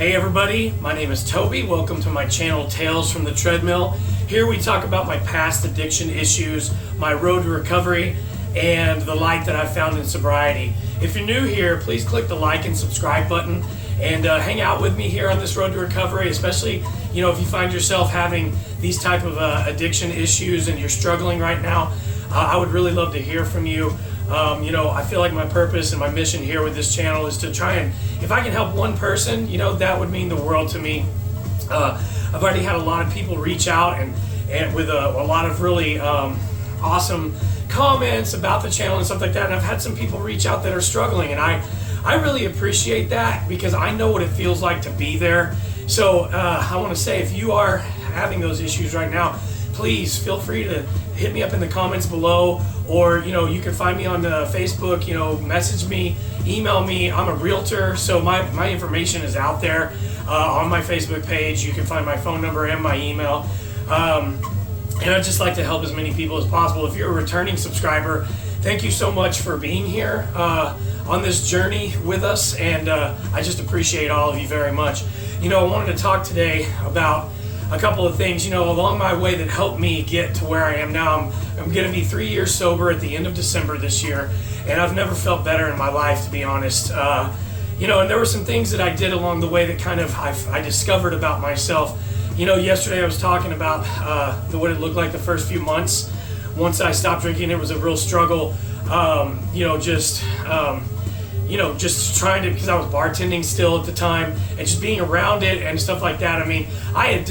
Hey everybody, my name is Toby. Welcome to my channel Tales from the Treadmill. Here we talk about my past addiction issues, my road to recovery, and the light that I've found in sobriety. If you're new here, please click the like and subscribe button and hang out with me here on this road to recovery, especially if you find yourself having these type of addiction issues and you're struggling right now. I would really love to hear from you. I feel like my purpose and my mission here with this channel is to try and, if I can help one person, that would mean the world to me. I've already had a lot of people reach out and with a lot of really awesome comments about the channel and stuff like that. And I've had some people reach out that are struggling, and I really appreciate that because I know what it feels like to be there. So I want to say, if you are having those issues right now, please feel free to hit me up in the comments below, or you can find me on Facebook, message me, email me. I'm a realtor, so my information is out there on my Facebook page. You can find my phone number and my email, and I'd just like to help as many people as possible. If you're a returning subscriber, thank you so much for being here on this journey with us, and I just appreciate all of you very much. I wanted to talk today about a couple of things, along my way that helped me get to where I am now. I'm going to be 3 years sober at the end of December this year, and I've never felt better in my life, to be honest. And there were some things that I did along the way that kind of I discovered about myself. Yesterday I was talking about what it looked like the first few months. Once I stopped drinking, it was a real struggle. Just trying to, because I was bartending still at the time, and just being around it and stuff like that. I mean, I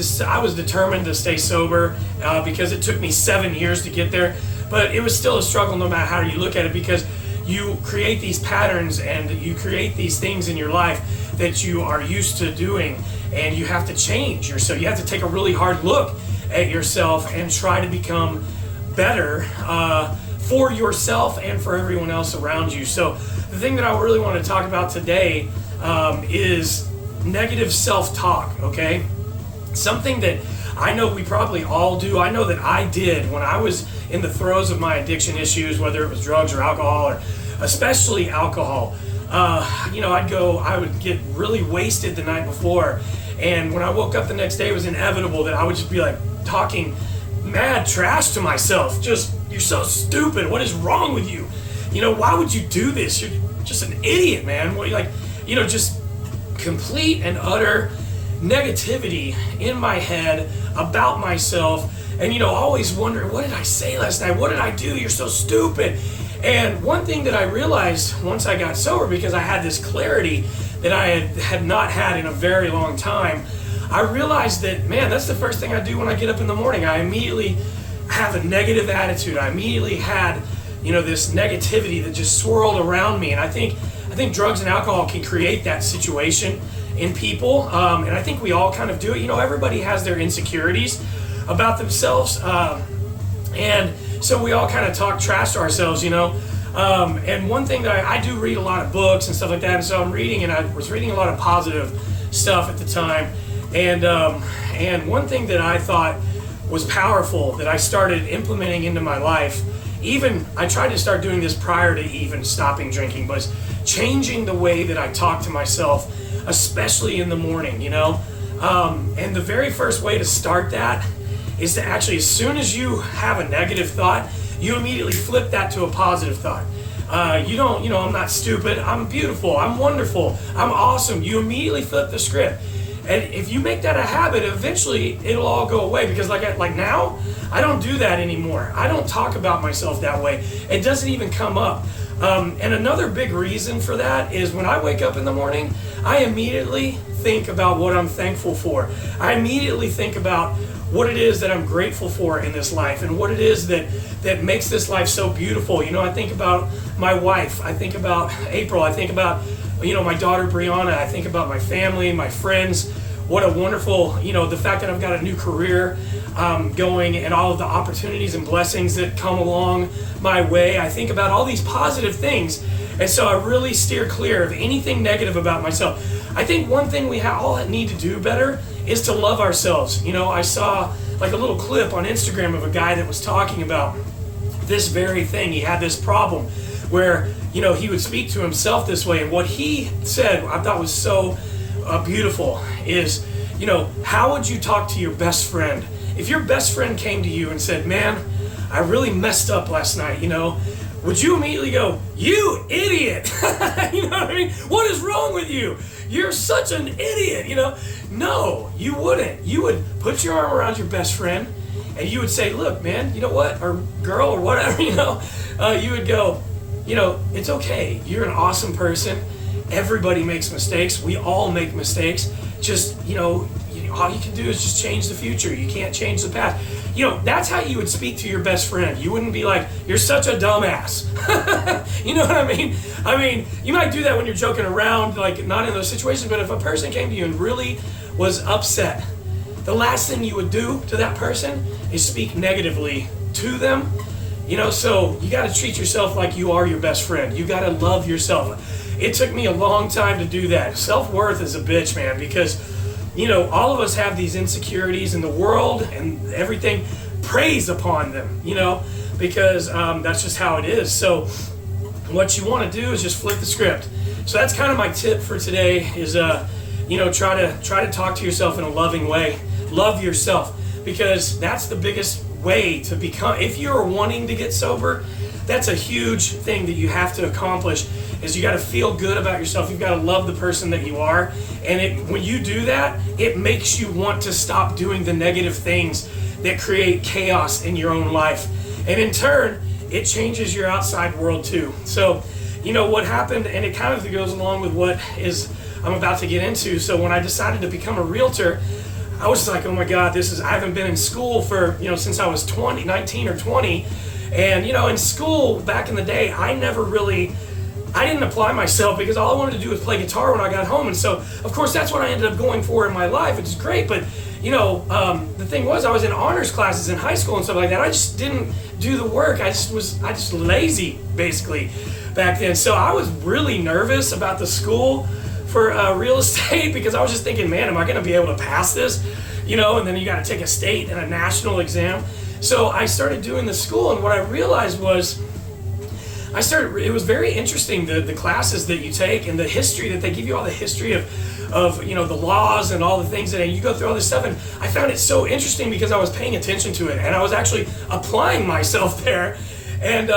was determined to stay sober because it took me 7 years to get there, but it was still a struggle no matter how you look at it, because you create these patterns and you create these things in your life that you are used to doing, and you have to change yourself. You have to take a really hard look at yourself and try to become better for yourself and for everyone else around you. So the thing that I really want to talk about today is negative self-talk, okay? Something that I know we probably all do. I know that I did when I was in the throes of my addiction issues, whether it was drugs or alcohol, or especially alcohol. I would get really wasted the night before, and when I woke up the next day, it was inevitable that I would just be like talking mad trash to myself. Just, you're so stupid. What is wrong with you? Why would you do this? You're just an idiot, man. Just complete and utter negativity in my head about myself. And, always wondering, what did I say last night? What did I do? You're so stupid. And one thing that I realized once I got sober, because I had this clarity that I had not had in a very long time, I realized that, man, that's the first thing I do when I get up in the morning. I immediately have a negative attitude. I immediately had this negativity that just swirled around me. And I think drugs and alcohol can create that situation in people. And I think we all kind of do it. Everybody has their insecurities about themselves. And so we all kind of talk trash to ourselves, And one thing that I do read a lot of books and stuff like that. And so I was reading a lot of positive stuff at the time. And one thing that I thought was powerful that I started implementing into my life, I tried to start doing this prior to even stopping drinking, was changing the way that I talk to myself, especially in the morning, And the very first way to start that is to actually, as soon as you have a negative thought, you immediately flip that to a positive thought. I'm not stupid, I'm beautiful, I'm wonderful, I'm awesome. You immediately flip the script. And if you make that a habit, eventually it'll all go away, because like now, I don't do that anymore. I don't talk about myself that way. It doesn't even come up. And another big reason for that is when I wake up in the morning, I immediately think about what I'm thankful for. I immediately think about what it is that I'm grateful for in this life, and what it is that makes this life so beautiful. I think about my wife. I think about April. I think about my daughter Brianna. I think about my family, my friends. What a wonderful, the fact that I've got a new career going, and all of the opportunities and blessings that come along my way. I think about all these positive things, and so I really steer clear of anything negative about myself. I think one thing we all need to do better is to love ourselves. I saw like a little clip on Instagram of a guy that was talking about this very thing. He had this problem where, he would speak to himself this way, and what he said I thought was so beautiful is, how would you talk to your best friend? If your best friend came to you and said, man, I really messed up last night, would you immediately go, you idiot? You know what I mean? What is wrong with you? You're such an idiot, No, you wouldn't. You would put your arm around your best friend and you would say, look, man, you know what? Or girl or whatever, you would go, it's okay. You're an awesome person. Everybody makes mistakes. We all make mistakes. Just, all you can do is just change the future. You can't change the past. That's how you would speak to your best friend. You wouldn't be like, you're such a dumbass. You know what I mean? I mean, you might do that when you're joking around, like not in those situations, but if a person came to you and really was upset, the last thing you would do to that person is speak negatively to them. So you got to treat yourself like you are your best friend. You got to love yourself. It took me a long time to do that. Self-worth is a bitch, man, because all of us have these insecurities, and the world and everything preys upon them, because that's just how it is. So what you want to do is just flip the script. So that's kind of my tip for today is, try to talk to yourself in a loving way. Love yourself, because that's the biggest way to become, if you're wanting to get sober, that's a huge thing that you have to accomplish, is you got to feel good about yourself. You've got to love the person that you are. And when you do that, it makes you want to stop doing the negative things that create chaos in your own life. And in turn, it changes your outside world too. So, what happened, and it kind of goes along with what I'm about to get into. So when I decided to become a realtor, I was like, oh my God, I haven't been in school for, since I was 19 or 20. And, in school back in the day, I didn't apply myself because all I wanted to do was play guitar when I got home. And so, of course, that's what I ended up going for in my life, which is great. But, the thing was, I was in honors classes in high school and stuff like that. I just didn't do the work. I just lazy, basically, back then. So I was really nervous about the school for real estate because I was just thinking, man, am I going to be able to pass this? And then you got to take a state and a national exam. So I started doing the school, and what I realized was, it was very interesting, the classes that you take and the history that they give you, all the history of the laws and all the things that you go through all this stuff. And I found it so interesting because I was paying attention to it and I was actually applying myself there. And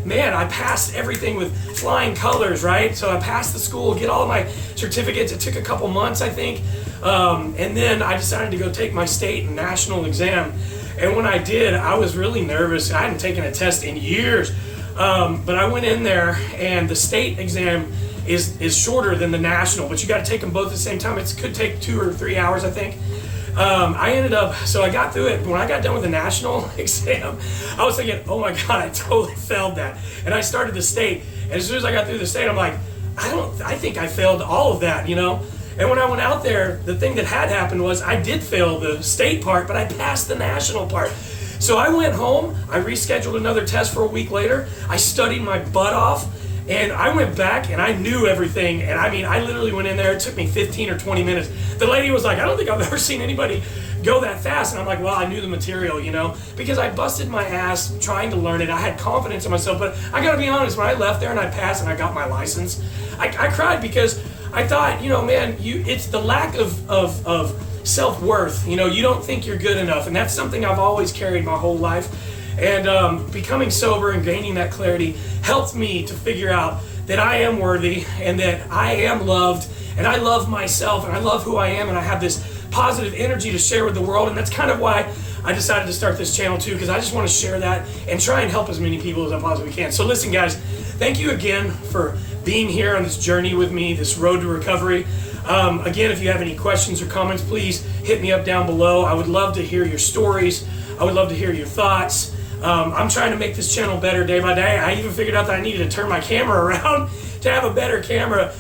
man, I passed everything with flying colors, right? So I passed the school, get all of my certificates. It took a couple months, I think. And then I decided to go take my state and national exam. And when I did, I was really nervous. I hadn't taken a test in years. But I went in there, and the state exam is shorter than the national, but you got to take them both at the same time. It could take 2 or 3 hours, I think. I got through it. When I got done with the national exam, I was thinking, oh my God, I totally failed that. And I started the state, and as soon as I got through the state, I'm like, I think I failed all of that, And when I went out there, the thing that had happened was I did fail the state part, but I passed the national part. So I went home, I rescheduled another test for a week later, I studied my butt off, and I went back and I knew everything. And I literally went in there, it took me 15 or 20 minutes. The lady was like, I don't think I've ever seen anybody go that fast. And I'm like, well, I knew the material, because I busted my ass trying to learn it. I had confidence in myself, but I gotta be honest, when I left there and I passed and I got my license, I cried because I thought, man, it's the lack of self-worth. You don't think you're good enough, and that's something I've always carried my whole life. And becoming sober and gaining that clarity helped me to figure out that I am worthy and that I am loved, and I love myself and I love who I am, and I have this positive energy to share with the world. And that's kind of why I decided to start this channel too, because I just want to share that and try and help as many people as I possibly can. So listen, guys, thank you again for being here on this journey with me, this road to recovery. Again, if you have any questions or comments, please hit me up down below. I would love to hear your stories. I would love to hear your thoughts. I'm trying to make this channel better day by day. I even figured out that I needed to turn my camera around to have a better camera.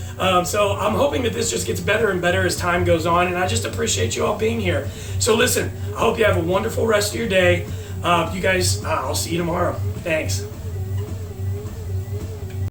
So I'm hoping that this just gets better and better as time goes on, and I just appreciate you all being here. So listen, I hope you have a wonderful rest of your day. You guys, I'll see you tomorrow. Thanks.